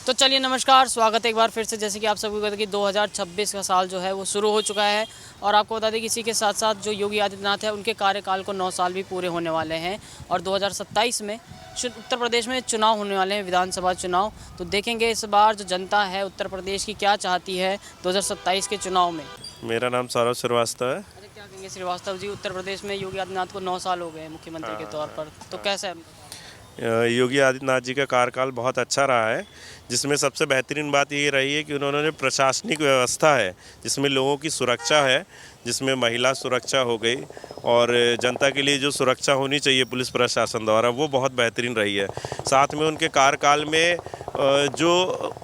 तो चलिए नमस्कार, स्वागत है एक बार फिर से। जैसे कि आप सभी को पता है कि 2026 का साल जो है वो शुरू हो चुका है और आपको बता दें कि इसी के साथ साथ जो योगी आदित्यनाथ है उनके कार्यकाल को 9 साल भी पूरे होने वाले हैं और 2027 में उत्तर प्रदेश में चुनाव होने वाले हैं, विधानसभा चुनाव। तो देखेंगे इस बार जो जनता है उत्तर प्रदेश की क्या चाहती है 2027 के चुनाव में। मेरा नाम सौरभ श्रीवास्तव है। अच्छा, क्या कहेंगे श्रीवास्तव जी, उत्तर प्रदेश में योगी आदित्यनाथ को 9 साल हो गए हैं मुख्यमंत्री के तौर पर, तो कैसा है? योगी आदित्यनाथ जी का कार्यकाल बहुत अच्छा रहा है, जिसमें सबसे बेहतरीन बात ये रही है कि उन्होंने प्रशासनिक व्यवस्था है जिसमें लोगों की सुरक्षा है, जिसमें महिला सुरक्षा हो गई और जनता के लिए जो सुरक्षा होनी चाहिए पुलिस प्रशासन द्वारा वो बहुत बेहतरीन रही है। साथ में उनके कार्यकाल में जो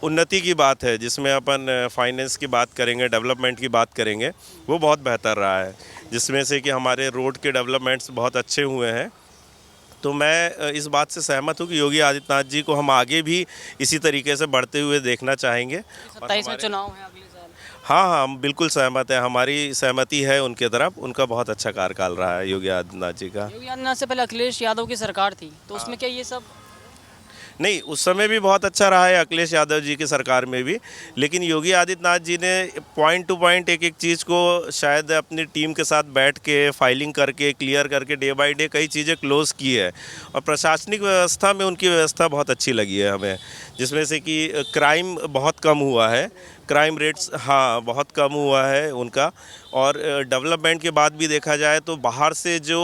उन्नति की बात है, जिसमें अपन फाइनेंस की बात करेंगे, डेवलपमेंट की बात करेंगे, वो बहुत बेहतर रहा है, जिसमें से कि हमारे रोड के डेवलपमेंट्स बहुत अच्छे हुए हैं। तो मैं इस बात से सहमत हूँ कि योगी आदित्यनाथ जी को हम आगे भी इसी तरीके से बढ़ते हुए देखना चाहेंगे। 27 में चुनाव है अगले साल। हाँ, हम बिल्कुल सहमत हैं, हमारी सहमति है उनके तरफ। उनका बहुत अच्छा कार्यकाल रहा है योगी आदित्यनाथ जी का। योगी आदित्यनाथ से पहले अखिलेश यादव की सरकार थी, तो उसमें क्या ये सब? नहीं, उस समय भी बहुत अच्छा रहा है अखिलेश यादव जी की सरकार में भी, लेकिन योगी आदित्यनाथ जी ने पॉइंट टू पॉइंट एक एक चीज़ को शायद अपनी टीम के साथ बैठ के फाइलिंग करके क्लियर करके डे बाय डे कई चीज़ें क्लोज की है और प्रशासनिक व्यवस्था में उनकी व्यवस्था बहुत अच्छी लगी है हमें, जिसमें से कि क्राइम बहुत कम हुआ है, क्राइम रेट्स हाँ बहुत कम हुआ है उनका। और डेवलपमेंट के बाद भी देखा जाए तो बाहर से जो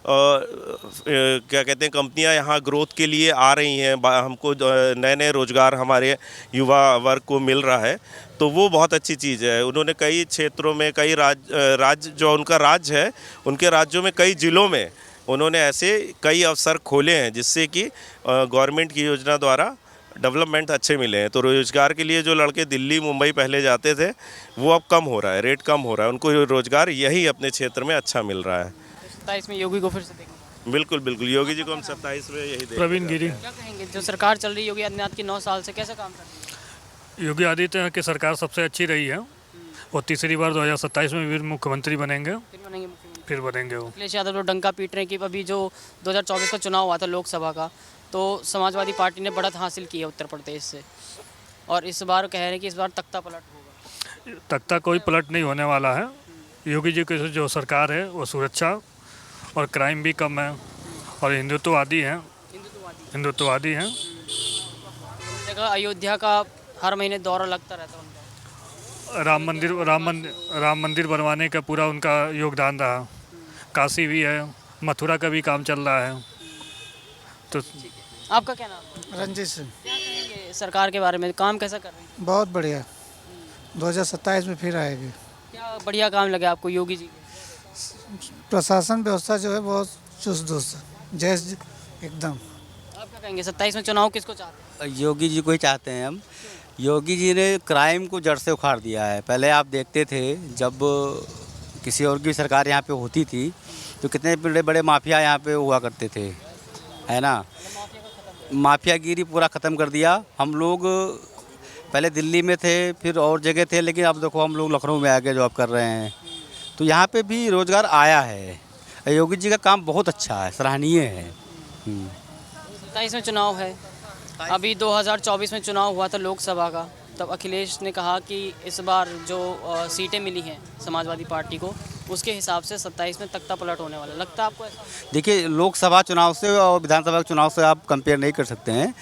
क्या कहते हैं कंपनियां यहाँ ग्रोथ के लिए आ रही हैं, हमको नए नए रोज़गार हमारे युवा वर्ग को मिल रहा है, तो वो बहुत अच्छी चीज़ है। उन्होंने कई क्षेत्रों में कई राज्य जो उनका राज्य है, उनके राज्यों में कई ज़िलों में उन्होंने ऐसे कई अवसर खोले हैं जिससे कि गवर्नमेंट की योजना द्वारा डेवलपमेंट अच्छे मिले हैं। तो रोज़गार के लिए जो लड़के दिल्ली मुंबई पहले जाते थे वो अब कम हो रहा है, रेट कम हो रहा है, उनको रोज़गार यही अपने क्षेत्र में अच्छा मिल रहा है। 27 में योगी को फिर से देखेंगे? बिल्कुल बिल्कुल, योगी जी को हम 27 में यही देखेंगे। प्रवीण गिरी। क्या कहेंगे जो सरकार चल रही है योगी आदित्यनाथ की 9 साल से, कैसा काम कर रही है? योगी आदित्यनाथ की सरकार सबसे अच्छी रही है और तीसरी बार 2027 में भी मुख्यमंत्री बनेंगे। फिर बनेंगे मुख्यमंत्री? फिर बनेंगे वो। अखिलेश यादव तो डंका पीट रहे हैं कि अभी जो 2024 का चुनाव हुआ था लोकसभा का, तो समाजवादी पार्टी ने बढ़त हासिल की है उत्तर प्रदेश से और इस बार कह रहे हैं कि इस बार तख्ता पलट होगा। तख्ता कोई पलट नहीं होने वाला है। योगी जी की जो सरकार है वो सुरक्षा और क्राइम भी कम है और हिंदुत्ववादी हैं। हिंदुत्ववादी हैं। जगह अयोध्या का हर महीने दौरा लगता रहता है उनका। राम मंदिर बनवाने का पूरा उनका योगदान रहा। काशी भी है, मथुरा का भी काम चल रहा है। तो आपका क्या नाम है? रंजीत सिंह। क्या कहेंगे सरकार के बारे में, काम कैसा कर रही है? बहुत बढ़िया। 2027 में फिर आएगी। क्या बढ़िया काम लगे आपको योगी जी के? प्रशासन व्यवस्था जो है बहुत चुस्त दुरुस्त जैस एकदम। आप क्या कहेंगे 27 में चुनाव किसको चाहते हैं? योगी जी को ही चाहते हैं हम। योगी जी ने क्राइम को जड़ से उखाड़ दिया है। पहले आप देखते थे जब किसी और की सरकार यहाँ पे होती थी तो कितने बड़े बड़े माफिया यहाँ पे हुआ करते थे, है ना। माफियागिरी पूरा ख़त्म कर दिया। हम लोग पहले दिल्ली में थे, फिर और जगह थे, लेकिन अब देखो हम लोग लखनऊ में आके जॉब कर रहे हैं, तो यहाँ पे भी रोज़गार आया है। योगी जी का काम बहुत अच्छा है, सराहनीय है। 27 में चुनाव है, अभी 2024 में चुनाव हुआ था लोकसभा का, तब अखिलेश ने कहा कि इस बार जो सीटें मिली हैं समाजवादी पार्टी को उसके हिसाब से 27 में तख्ता पलट होने वाला, लगता है आपको ऐसा? देखिए, लोकसभा चुनाव से और विधानसभा के चुनाव से आप कंपेयर नहीं कर सकते हैं।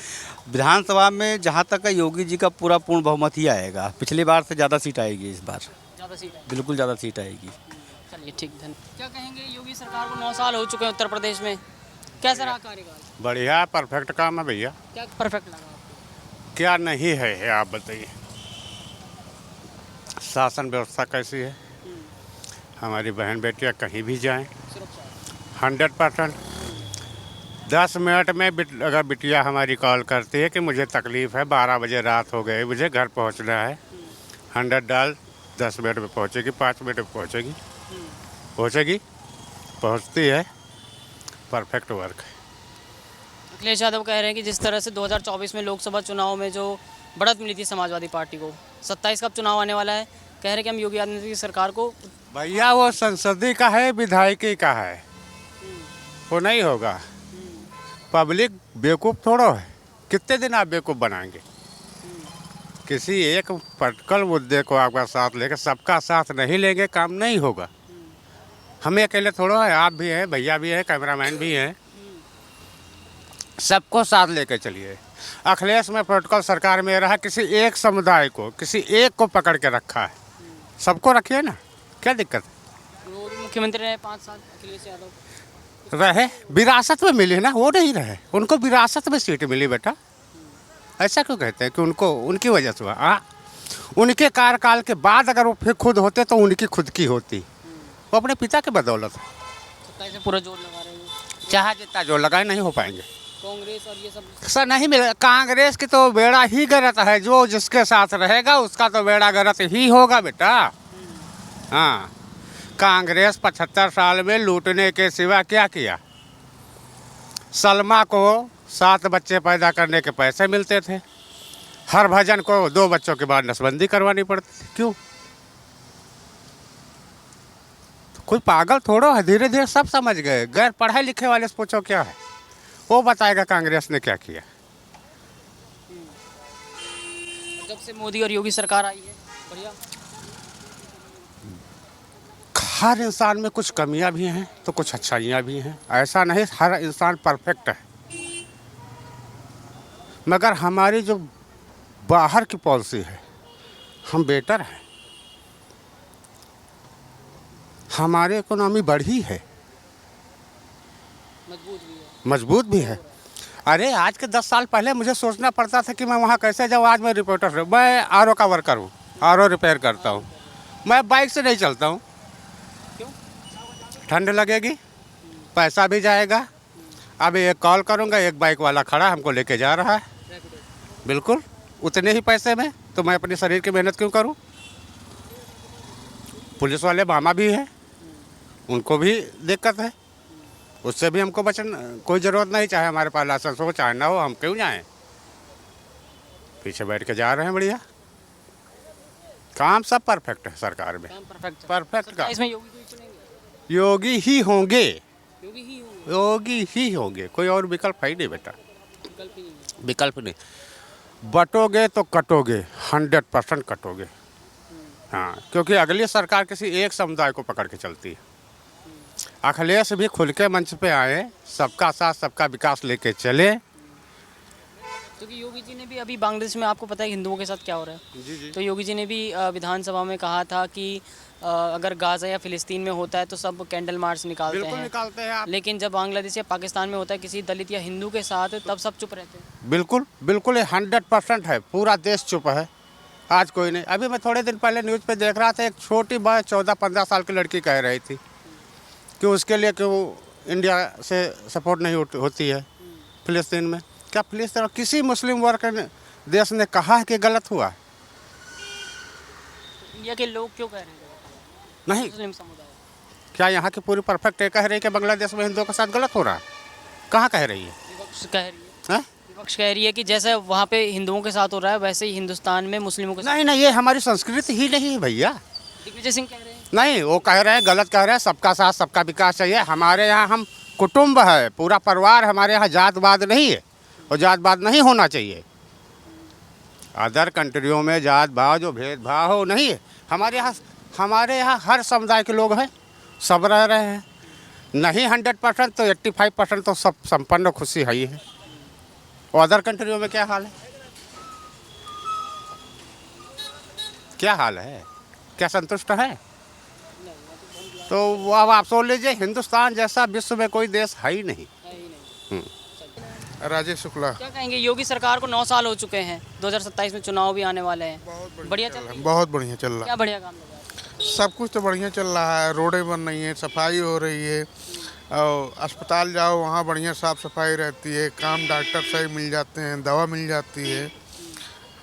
विधानसभा में जहाँ तक है योगी जी का पूरा पूर्ण बहुमत ही आएगा। पिछली बार से ज़्यादा सीट आएगी इस बार। ज़्यादा सीट है? बिल्कुल ज़्यादा सीट आएगी। चलिए ठीक, धन्यवाद। क्या कहेंगे योगी सरकार को 9 साल हो चुके हैं उत्तर प्रदेश में, कैसा रहा कार्यकाल? बढ़िया, परफेक्ट काम है भैया। क्या परफेक्ट लगा आपको? क्या नहीं है आप बताइए। शासन व्यवस्था कैसी है, हमारी बहन बेटियां कहीं भी जाएं 100%। 10 मिनट में अगर बिटिया हमारी कॉल करती है कि मुझे तकलीफ़ है, 12 बजे रात हो गए, मुझे घर पहुंचना है, 100 डाल 10 मिनट में पहुंचेगी, 5 मिनट में पहुंचेगी, पहुंचती है। परफेक्ट वर्क है। अखिलेश यादव कह रहे हैं कि जिस तरह से 2024 में लोकसभा चुनाव में जो बढ़त मिली थी समाजवादी पार्टी को, 27 का चुनाव आने वाला है, कह रहे हैं कि हम योगी आदित्यनाथ की सरकार को। भैया वो संसदीय का है, विधायकी का है, वो नहीं होगा। पब्लिक बेवकूफ़ थोड़ा है, कितने दिन आप बेवकूफ़ बनाएंगे। किसी एक पर्टिकुलर मुद्दे को आपका साथ लेकर सबका साथ नहीं लेंगे काम नहीं होगा। हमें अकेले थोड़ा है, आप भी हैं, भैया भी है, कैमरामैन भी हैं, सबको साथ लेकर चलिए। अखिलेश में प्रोटोकॉल सरकार में रहा, किसी एक समुदाय को, किसी एक को पकड़ के रखा है। सबको रखिए ना, क्या दिक्कत है? वो भी मुख्यमंत्री रहे 5 साल अखिलेश यादव। रहे, विरासत में मिली ना, वो नहीं रहे, उनको विरासत में सीट मिली बेटा। ऐसा क्यों कहते हैं कि उनको उनकी वजह से हुआ? उनके कार्यकाल के बाद अगर वो फिर खुद होते तो उनकी खुद की होती। वो अपने पिता के बदौलत है। 27 में पूरा जोर लगा रहे हैं चाहे जितना जोर लगाए नहीं हो पाएंगे। कांग्रेस और ये सब। सर नहीं मिले, कांग्रेस की तो बेड़ा ही गलत है, जो जिसके साथ रहेगा उसका तो बेड़ा गलत ही होगा बेटा। हाँ, कांग्रेस 75 साल में लूटने के सिवा क्या किया? सलमा को 7 बच्चे पैदा करने के पैसे मिलते थे, हरभजन को 2 बच्चों के बाद नसबंदी करवानी पड़ती थी। क्यों? कोई पागल थोड़ा है, धीरे धीरे सब समझ गए। गैर पढ़े लिखे वाले से पूछो क्या है, वो बताएगा कांग्रेस ने क्या किया। जब से मोदी और योगी सरकार आई है बढ़िया। हर इंसान में कुछ कमियां भी हैं तो कुछ अच्छाइयां भी हैं। ऐसा नहीं हर इंसान परफेक्ट है, मगर हमारी जो बाहर की पॉलिसी है, हम बेटर हैं, हमारी इकोनॉमी बढ़ी है, मजबूत भी है। अरे आज के 10 साल पहले मुझे सोचना पड़ता था कि मैं वहाँ कैसे जाऊँ। आज मैं रिपोर्टर हूँ, मैं आरओ का वर्कर हूँ, आरओ रिपेयर करता हूँ। मैं बाइक से नहीं चलता हूँ। क्यों? ठंड लगेगी, पैसा भी जाएगा। अभी एक कॉल करूँगा, एक बाइक वाला खड़ा हमको लेके जा रहा है, बिल्कुल उतने ही पैसे में, तो मैं अपने शरीर की मेहनत क्यों करूँ? पुलिस वाले मामा भी हैं, उनको भी दिक्कत है, उससे भी हमको बचन कोई ज़रूरत नहीं। चाहे हमारे पास लाइसेंस हो चाहे ना हो, हम क्यों जाएं? पीछे बैठ के जा रहे हैं बढ़िया। काम सब परफेक्ट है सरकार में, परफेक्ट का। इसमें योगी को ही चुनेंगे। योगी ही होंगे, योगी ही होंगे, योगी ही होंगे, कोई और विकल्प है ही नहीं बेटा। विकल्प ही नहीं है। विकल्प नहीं, बटोगे तो कटोगे, 100% कटोगे। हाँ, क्योंकि अगली सरकार किसी एक समुदाय को पकड़ के चलती है। अखिलेश भी खुल के मंच पे आए, सबका साथ सबका विकास लेके चले। क्योंकि योगी जी ने भी अभी बांग्लादेश में, आपको पता है हिंदुओं के साथ क्या हो रहा है। जी। तो योगी जी ने भी विधानसभा में कहा था कि अगर गाज़ा या फ़िलिस्तीन में होता है तो सब कैंडल मार्च निकालते बिल्कुल हैं, निकालते हैं आप। लेकिन जब बांग्लादेश या पाकिस्तान में होता है किसी दलित या हिंदू के साथ, तब सब चुप रहते हैं। बिल्कुल बिल्कुल 100% है, पूरा देश चुप है। आज कोई नहीं। अभी मैं थोड़े दिन पहले न्यूज़ पे देख रहा था, एक छोटी बात 14-15 साल की लड़की कह रही थी कि उसके लिए क्यों इंडिया से सपोर्ट नहीं होती है फ़िलिस्तीन में। क्या फ़िलिस्तीन और किसी मुस्लिम वर्ग के देश ने कहा है कि गलत हुआ? इंडिया के लोग क्यों कह रहे हैं नहीं। मुस्लिम समुदाय? क्या यहाँ की पूरी परफेक्ट कह रही है कि बांग्लादेश में हिंदुओं के साथ गलत हो रहा है? कहाँ कह रही है? विपक्ष कह रही है। हैं? विपक्ष कह रही है कि जैसे वहाँ पे हिंदुओं के साथ हो रहा है वैसे ही हिंदुस्तान में मुस्लिमों के साथ। नहीं नहीं, ये हमारी संस्कृति ही नहीं है भैया। दिग्विजय सिंह कह रहे हैं। नहीं, वो कह रहे हैं, गलत कह रहे हैं। सबका साथ सबका विकास चाहिए। हमारे यहाँ हम कुटुंब है, पूरा परिवार। हमारे यहाँ जातवाद नहीं है और जातवाद नहीं होना चाहिए। अदर कंट्रियों में जात भाव जो भेदभाव हो नहीं है। हमारे यहाँ हर समुदाय के लोग हैं, सब रह रहे हैं। नहीं 100% तो 85% तो सब संपन्न खुशी है ही है। और अदर कंट्रियों में क्या हाल है? क्या हाल है? क्या संतुष्ट है? तो वो अब आप सोच लीजिए, हिंदुस्तान जैसा विश्व में कोई देश है ही नहीं। राजेश शुक्ला। क्या कहेंगे, योगी सरकार को 9 साल हो चुके हैं, 2027 में चुनाव भी आने वाले हैं, बढ़िया चल रहा है? बहुत बढ़िया चल रहा क्या बढ़िया काम लगा है? है, सब कुछ तो बढ़िया चल रहा है। रोडें बन रही हैं, सफाई हो रही है, और अस्पताल जाओ वहाँ बढ़िया साफ सफाई रहती है, काम डॉक्टर सही मिल जाते हैं, दवा मिल जाती है,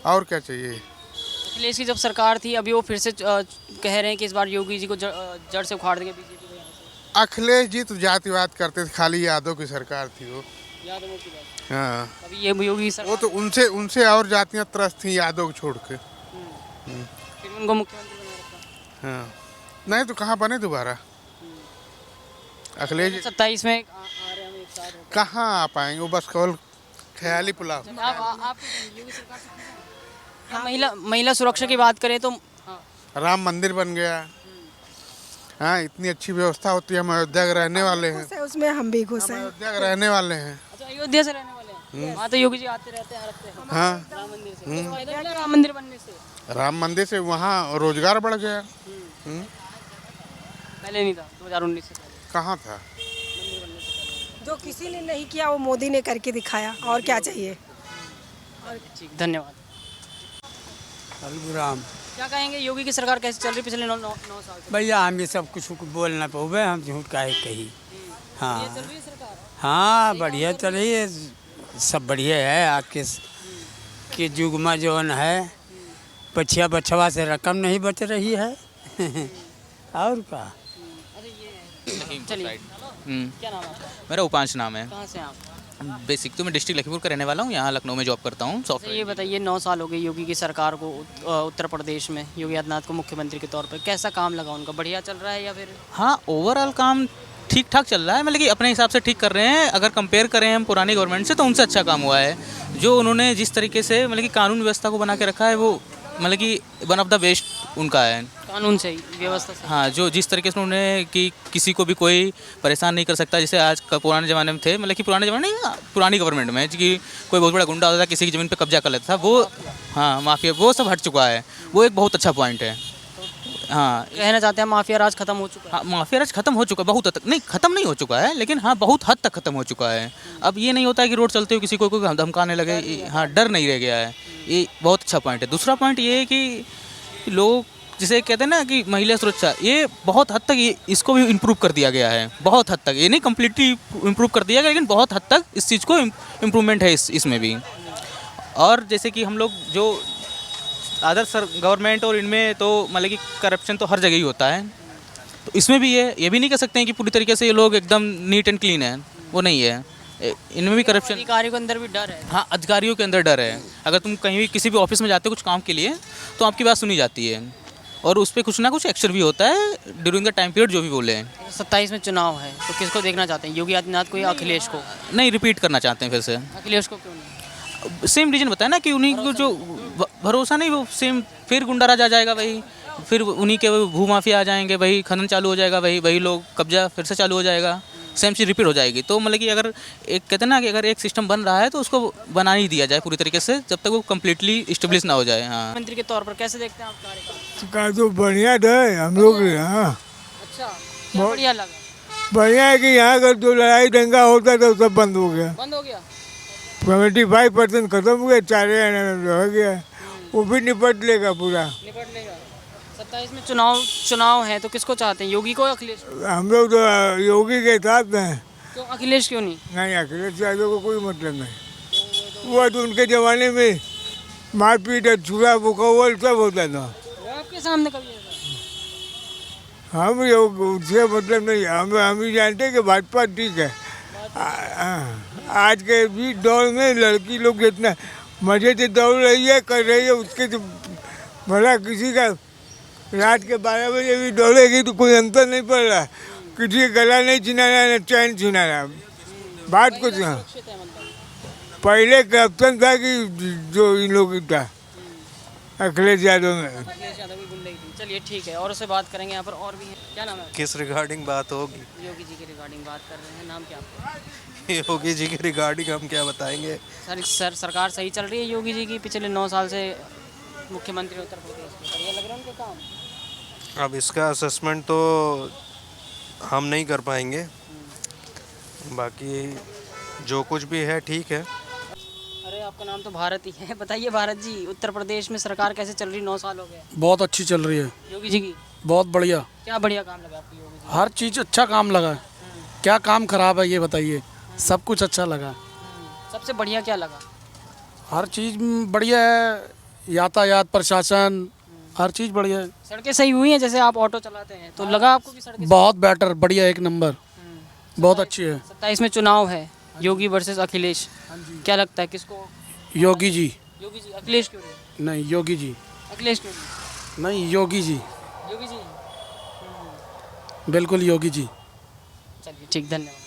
और क्या चाहिए। अखिलेश की जब सरकार थी, अभी वो फिर से कह रहे हैं कि इस बार योगी जी को जड़ से उखाड़ देंगे बीजेपी को यहाँ से। अखिलेश जी तो जातिवाद करते थे, खाली यादव की सरकार थी वो। यादवों की बात। हाँ, अभी ये योगी वो सरकार, तो उनसे और जातियाँ त्रस्त थी यादव को छोड़ के। फिर उनको मुख्यमंत्री बना रखा। हाँ, नहीं तो कहाँ बने दोबारा अखिलेश जी? 27 में आ रहे हैं हम एक साथ होकर। कहाँ आ पाएंगे, वो बस केवल ख्याली पुलाव। आप योगी सरकार से खुश हैं? महिला सुरक्षा की बात करें तो राम मंदिर बन गया। हाँ, इतनी अच्छी व्यवस्था होती है। हम अयोध्या के रहने वाले हैं। उसमें हम भी खुश हम हैं। अयोध्या के रहने वाले हैं। अच्छा, अयोध्या से रहने वाले हैं। वहाँ तो योगी जी आते रहते हैं, रखते हैं हाँ, राम मंदिर से। कुछ फायदा मिला राम मंदिर बनने से? राम मंदिर से वहाँ रोजगार बढ़ गया। पहले नहीं था, 2019 से पहले। कहाँ था? जो किसी ने नहीं किया वो मोदी ने करके दिखाया, और क्या चाहिए। ठीक, धन्यवाद। राम क्या कहेंगे, योगी की सरकार कैसे चल रही पिछले 9 साल से? भैया हम ये सब कुछ बोल ना पाओगे, हम झूठ काहे कही। हाँ ये चल रही है सरकार? हाँ बढ़िया चल रही है, सब बढ़िया है। आपके के युग में जो है बछिया बछवा से रकम नहीं बच रही है। और क्या। चलिए, क्या नाम है आपका? मेरा उपांश नाम है। कहाँ से हैं आप? बेसिक तो मैं डिस्ट्रिक्ट लखीमपुर का रहने वाला हूँ, यहाँ लखनऊ में जॉब करता हूँ अच्छा, सॉफ्टवेयर। ये बताइए, 9 साल हो गए योगी की सरकार को उत्तर प्रदेश में, योगी आदित्यनाथ को मुख्यमंत्री के तौर पर। कैसा काम लगा उनका? बढ़िया चल रहा है या फिर? हाँ, ओवरऑल काम ठीक ठाक चल रहा है, मतलब कि अपने हिसाब से ठीक कर रहे हैं। अगर कंपेयर करें हम पुरानी गवर्नमेंट से तो उनसे अच्छा काम हुआ है। जो उन्होंने जिस तरीके से मतलब कि कानून व्यवस्था को बना के रखा है, वो मतलब कि वन ऑफ द बेस्ट उनका है। कानून से ही, व्यवस्था से। हाँ, जो जिस तरीके से उन्होंने कि किसी को भी कोई परेशान नहीं कर सकता, जैसे आज पुराने ज़माने में थे, मतलब कि पुराने ज़माने नहीं, पुरानी गवर्नमेंट में कि कोई बहुत बड़ा गुंडा होता था, किसी की ज़मीन पे कब्जा कर लेता था, वो हाँ माफिया, वो सब हट चुका है। वो एक बहुत अच्छा पॉइंट है। हाँ, कहना चाहते हैं माफिया राज खत्म हो चुका है? हाँ, माफिया राज खत्म हो चुका है, बहुत हद तक नहीं, खत्म नहीं हो चुका है, लेकिन हाँ बहुत हद तक खत्म हो चुका है। अब ये नहीं होता है कि रोड चलते हुए किसी को कोई धमकाने लगे। हाँ, डर नहीं रह गया है। ये बहुत अच्छा पॉइंट है। दूसरा पॉइंट ये है कि लोग जिसे कहते हैं ना कि महिला सुरक्षा, ये बहुत हद तक ये इसको भी इम्प्रूव कर दिया गया है। बहुत हद तक, ये नहीं कम्प्लीटली इम्प्रूव कर दिया गया, लेकिन बहुत हद तक इस चीज़ को इम्प्रूवमेंट है इसमें भी। और जैसे कि हम लोग जो अदर गवर्नमेंट और इनमें तो मतलब कि करप्शन तो हर जगह ही होता है, तो इसमें भी ये भी नहीं कह सकते हैं कि पूरी तरीके से ये लोग एकदम नीट एंड क्लीन है, वो नहीं है। इनमें भी करप्शन। अधिकारियों के अंदर भी डर है। हाँ, अधिकारियों के अंदर डर है। अगर तुम कहीं भी किसी भी ऑफिस में जाते हो कुछ काम के लिए, तो आपकी बात सुनी जाती है और उस पर कुछ ना कुछ एक्शन भी होता है ड्यूरिंग द टाइम पीरियड जो भी बोले हैं। 27 में चुनाव है, तो किसको देखना चाहते हैं, योगी आदित्यनाथ को या अखिलेश को? नहीं, रिपीट करना चाहते हैं फिर से। अखिलेश को क्यों नहीं? सेम रीजन बताया ना कि उन्हीं को जो भरोसा नहीं, वो सेम फिर गुंडा राज आ जाएगा, वही फिर उन्हीं के भू माफिया आ जाएंगे, वही खनन चालू हो जाएगा, वही लोग कब्जा फिर से चालू हो जाएगा, सेम चीज़ रिपीट हो जाएगी। तो मतलब कि अगर एक कहते हैं ना कि अगर एक सिस्टम बन रहा है तो उसको बना ही दिया जाए पूरी तरीके से, जब तक वो कम्प्लीटली इस्टेब्लिश ना हो जाए। हाँ, मंत्री के तौर पर कैसे देखते हैं आप कार्यकाल? का तो बढ़िया है हम लोग। हाँ, अच्छा, क्या बढ़िया लगा? बढ़िया है कि यहाँ अगर जो लड़ाई दंगा होता था सब बंद हो गया। बंद हो गया? 75% खत्म हो गया, 4 रह गया, वो भी निपट लेगा पूरा। निपट लेगा। 27 में चुनाव है, तो किसको चाहते हैं, योगी को या अखिलेश को? हम लोग तो योगी के साथ हैं। क्यों अखिलेश क्यों नहीं? नहीं, अखिलेश यादव को कोई मतलब नहीं। वो तो उनके ज़माने में मारपीट, छुरा बुकौल सब होता था। वो आपके सामने कभी ऐसा? हम उससे मतलब नहीं, हम ही जानते हैं कि भाजपा ठीक है। आज के भी दौर में लड़की लोग जितना मजे से दौड़ रही है, कर रही है, उसके तो भला किसी का रात के 12 बजे भी दौड़ेगी तो कोई अंतर नहीं पड़ रहा। किसी का गला नहीं छिनाना है, न चैन छिनाना है। बात कुछ हाँ, पहले कैप्टन था कि जो इन लोग था अखिलेश यादव में। अखिलेश यादव की गुंडई थी। चलिए ठीक है, और उससे बात करेंगे। यहाँ पर और भी है। क्या नाम है? किस रिगार्डिंग बात होगी? योगी जी के रिगार्डिंग बात कर रहे हैं। नाम क्या आपका? योगी जी के रिगार्डिंग हम क्या बताएंगे? सरकार सही चल रही है योगी जी की पिछले 9 साल से मुख्यमंत्री उत्तर प्रदेश के? बढ़िया लग रहा है उनके काम? अब इसका असेसमेंट तो हम नहीं कर पाएंगे, बाकी जो कुछ भी है ठीक है। अरे आपका नाम तो भारत ही है। बताइए भारत जी, उत्तर प्रदेश में सरकार कैसे चल रही? 9 साल हो गए। बहुत अच्छी चल रही है योगी जी की? बहुत बढ़िया। क्या बढ़िया काम लगा आपको योगी जी? हर चीज़ अच्छा काम लगा। क्या काम खराब है ये बताइए? सब कुछ अच्छा लगा। सबसे बढ़िया क्या लगा? हर चीज़ बढ़िया है, यातायात, प्रशासन, हर चीज़ बढ़िया है। सड़कें सही हुई हैं? जैसे आप ऑटो चलाते हैं तो लगा आपको कि सड़कें? बहुत बेटर, बढ़िया, एक नंबर, बहुत अच्छी है। 27 में चुनाव है, योगी वर्सेस अखिलेश, क्या लगता है किसको? योगी जी। योगी जी। अखिलेश क्यों नहीं? नहीं, योगी जी। अखिलेश क्यों नहीं, योगी जी, योगी जी? बिल्कुल योगी जी। चलिए ठीक, धन्यवाद।